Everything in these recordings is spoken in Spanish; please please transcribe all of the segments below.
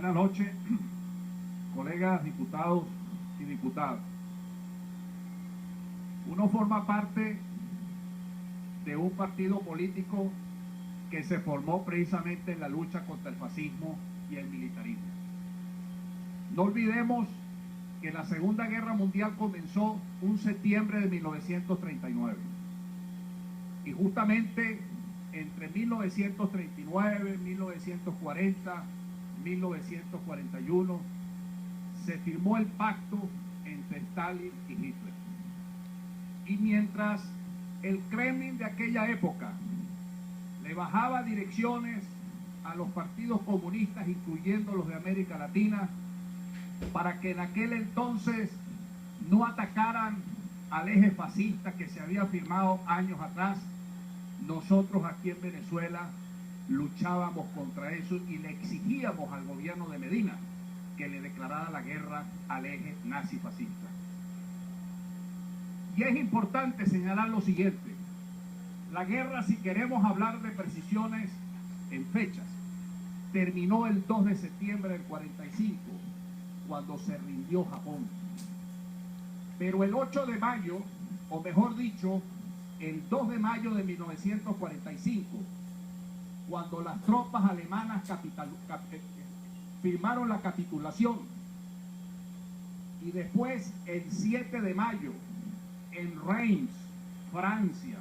Buenas noches, colegas diputados y diputadas. Uno forma parte de un partido político que se formó precisamente en la lucha contra el fascismo y el militarismo. No olvidemos que la Segunda Guerra Mundial comenzó un septiembre de 1939 y justamente entre 1939, 1940, 1941 se firmó el pacto entre Stalin y Hitler. Y mientras el Kremlin de aquella época le bajaba direcciones a los partidos comunistas, incluyendo los de América Latina, para que en aquel entonces no atacaran al eje fascista que se había firmado años atrás, nosotros aquí en Venezuela luchábamos contra eso y le exigíamos al gobierno de Medina que le declarara la guerra al eje nazi-fascista. Y es importante señalar lo siguiente: la guerra, si queremos hablar de precisiones en fechas, terminó el 2 de septiembre del 45, cuando se rindió Japón. Pero el 8 de mayo, o mejor dicho, el 2 de mayo de 1945, cuando las tropas alemanas firmaron la capitulación, y después el 7 de mayo en Reims, Francia,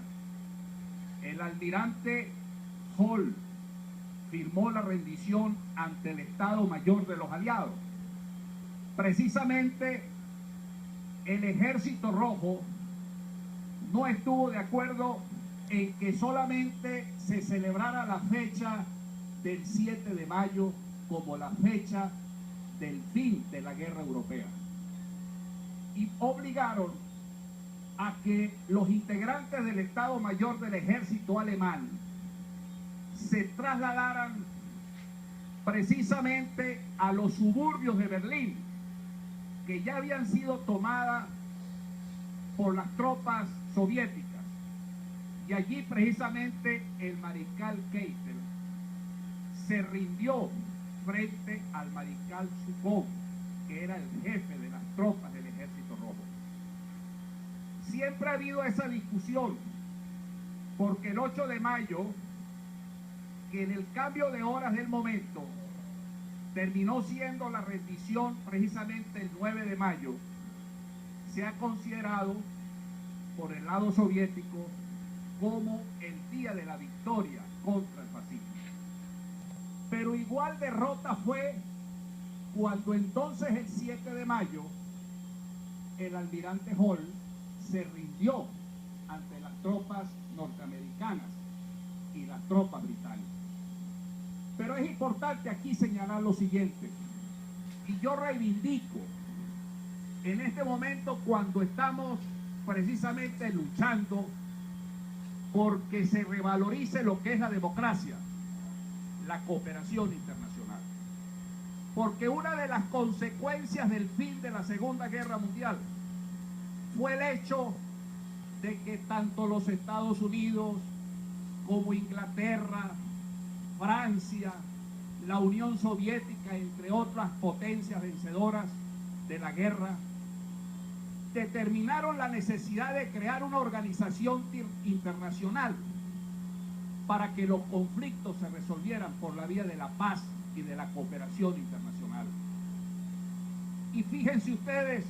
el almirante Hall firmó la rendición ante el Estado Mayor de los Aliados. Precisamente el Ejército Rojo no estuvo de acuerdo en que solamente se celebrara la fecha del 7 de mayo como la fecha del fin de la guerra europea. Y obligaron a que los integrantes del Estado Mayor del Ejército alemán se trasladaran precisamente a los suburbios de Berlín, que ya habían sido tomadas por las tropas soviéticas. Y allí precisamente el mariscal Keitel se rindió frente al mariscal Zhukov, que era el jefe de las tropas del Ejército Rojo. Siempre ha habido esa discusión, porque el 8 de mayo, que en el cambio de horas del momento terminó siendo la rendición precisamente el 9 de mayo, se ha considerado por el lado soviético como el día de la victoria contra el fascismo. Pero igual derrota fue cuando entonces el 7 de mayo el almirante Hall se rindió ante las tropas norteamericanas y las tropas británicas. Pero es importante aquí señalar lo siguiente, y yo reivindico en este momento, cuando estamos precisamente luchando porque se revalorice lo que es la democracia, la cooperación internacional. Porque una de las consecuencias del fin de la Segunda Guerra Mundial fue el hecho de que tanto los Estados Unidos como Inglaterra, Francia, la Unión Soviética, entre otras potencias vencedoras de la guerra, determinaron la necesidad de crear una organización internacional para que los conflictos se resolvieran por la vía de la paz y de la cooperación internacional. Y fíjense ustedes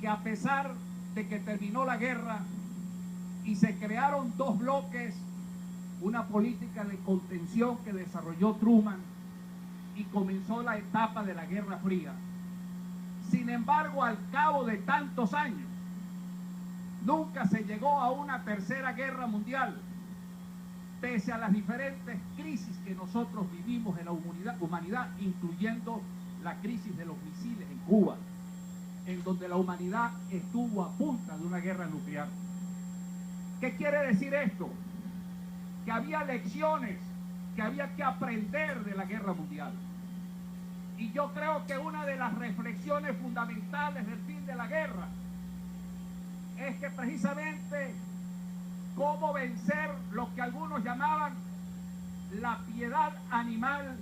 que a pesar de que terminó la guerra y se crearon dos bloques, una política de contención que desarrolló Truman y comenzó la etapa de la Guerra Fría, sin embargo, al cabo de tantos años, nunca se llegó a una tercera guerra mundial, pese a las diferentes crisis que nosotros vivimos en la humanidad, incluyendo la crisis de los misiles en Cuba, en donde la humanidad estuvo a punta de una guerra nuclear. ¿Qué quiere decir esto? Que había lecciones que había que aprender de la guerra mundial. Y yo creo que una de las reflexiones fundamentales del fin de la guerra es que precisamente cómo vencer lo que algunos llamaban la piedad animal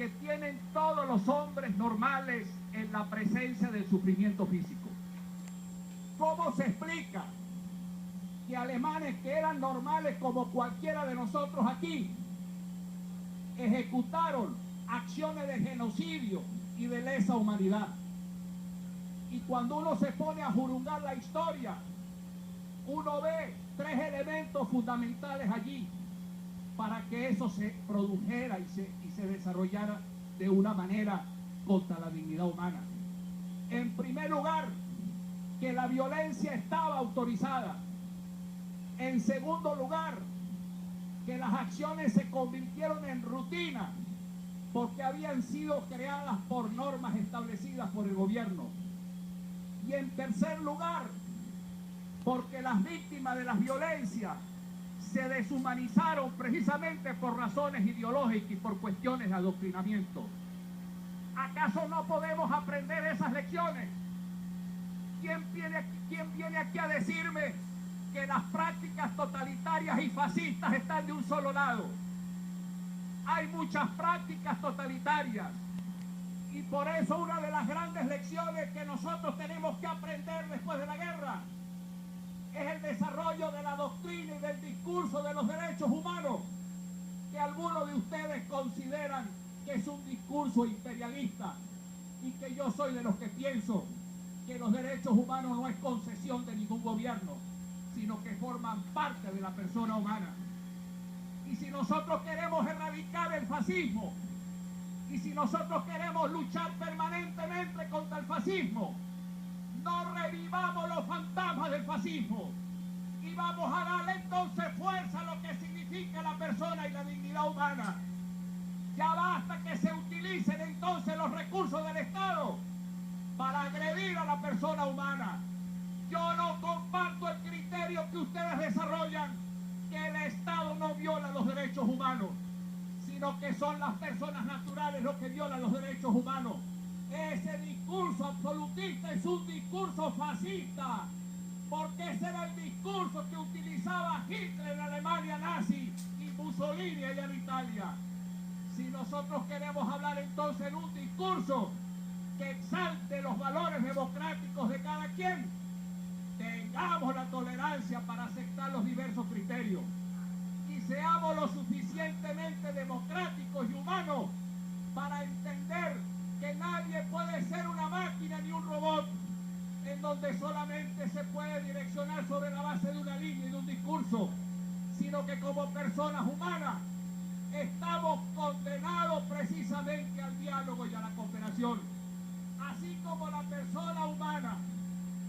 que tiene tienen todos los hombres normales en la presencia del sufrimiento físico. ¿Cómo se explica que alemanes que eran normales como cualquiera de nosotros aquí ejecutaron acciones de genocidio y de lesa humanidad? Y cuando uno se pone a jurungar la historia, uno ve tres elementos fundamentales allí para que eso se produjera y se desarrollara de una manera contra la dignidad humana. En primer lugar, que la violencia estaba autorizada. En segundo lugar, que las acciones se convirtieron en rutina porque habían sido creadas por normas establecidas por el gobierno. Y en tercer lugar, porque las víctimas de las violencias se deshumanizaron precisamente por razones ideológicas y por cuestiones de adoctrinamiento. ¿Acaso no podemos aprender esas lecciones? ¿Quién viene aquí a decirme que las prácticas totalitarias y fascistas están de un solo lado? Hay muchas prácticas totalitarias y por eso una de las grandes lecciones que nosotros tenemos que aprender después de la guerra es el desarrollo de la doctrina y del discurso de los derechos humanos, que algunos de ustedes consideran que es un discurso imperialista y que yo soy de los que pienso que los derechos humanos no es concesión de ningún gobierno, sino que forman parte de la persona humana. Y si nosotros queremos erradicar el fascismo, y si nosotros queremos luchar permanentemente contra el fascismo, no revivamos los fantasmas del fascismo y vamos a darle entonces fuerza a lo que significa la persona y la dignidad humana. Ya basta que se utilicen entonces los recursos del Estado para agredir a la persona humana. Yo no comparto el criterio que ustedes desarrollan, que el Estado no viola los derechos humanos, sino que son las personas naturales los que violan los derechos humanos. Ese discurso absolutista es un discurso fascista, porque ese era el discurso que utilizaba Hitler en la Alemania nazi y Mussolini allá en Italia. Si nosotros queremos hablar entonces en un discurso que exalte los valores democráticos de cada quien, tengamos la tolerancia para aceptar los diversos criterios y seamos lo suficientemente democráticos y humanos para entender que nadie puede ser una máquina ni un robot en donde solamente se puede direccionar sobre la base de una línea y de un discurso, sino que como personas humanas estamos condenados precisamente al diálogo y a la cooperación. Así como la persona humana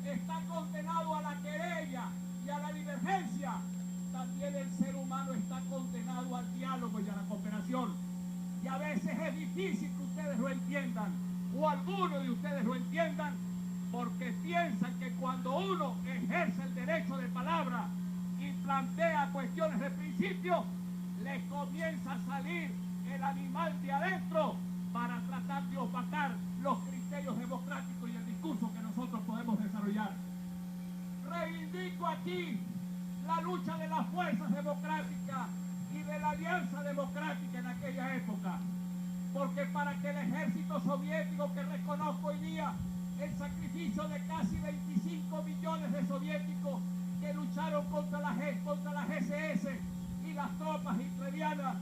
está condenado a la querella y a la divergencia, también el ser humano está condenado al diálogo y a la cooperación. Y a veces es difícil que ustedes lo entiendan, o algunos de ustedes lo entiendan, porque piensan que cuando uno ejerce el derecho de palabra y plantea cuestiones de principio, les comienza a salir el animal de adentro para tratar de opacar los criterios democráticos y el discurso que nosotros podemos desarrollar. Reivindico aquí la lucha de las fuerzas democráticas y de la alianza democrática en aquella época, porque para que el ejército soviético, que reconozco hoy día el sacrificio de casi 25 millones de soviéticos que lucharon contra la SS y las tropas hitlerianas,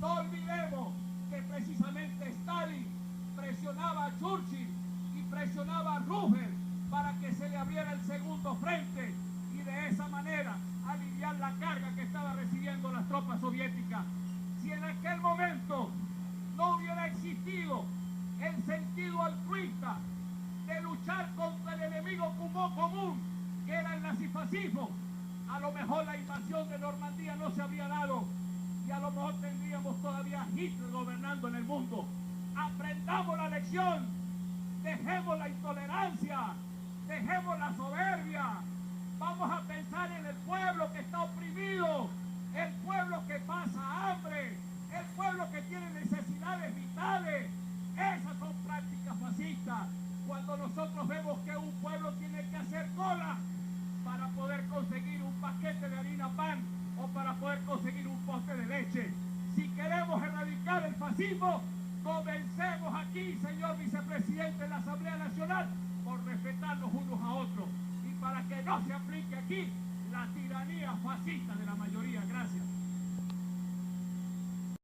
no olvidemos que precisamente Stalin presionaba a Churchill y presionaba a Roosevelt para que se le abriera el segundo frente y de esa manera aliviar la carga que estaban recibiendo las tropas soviéticas. Si en aquel momento no hubiera existido el sentido altruista de luchar contra el enemigo común, que era el nazifascismo, a lo mejor la invasión de Normandía no se habría dado y a lo mejor tendríamos todavía a Hitler gobernando en el mundo. Aprendamos la lección, dejemos la intolerancia, dejemos la soberbia, vamos a pensar en el pueblo que está oprimido, el pueblo que pasa hambre, el pueblo que tiene necesidades vitales. Esas son prácticas fascistas. Cuando nosotros vemos que un pueblo tiene que hacer cola para poder conseguir un paquete de harina pan o para poder conseguir un pote de leche. Si queremos erradicar el fascismo, Comencemos aquí, señor vicepresidente de la Asamblea Nacional, por respetarnos unos a otros y para que no se aplique aquí la tiranía fascista de la mayoría.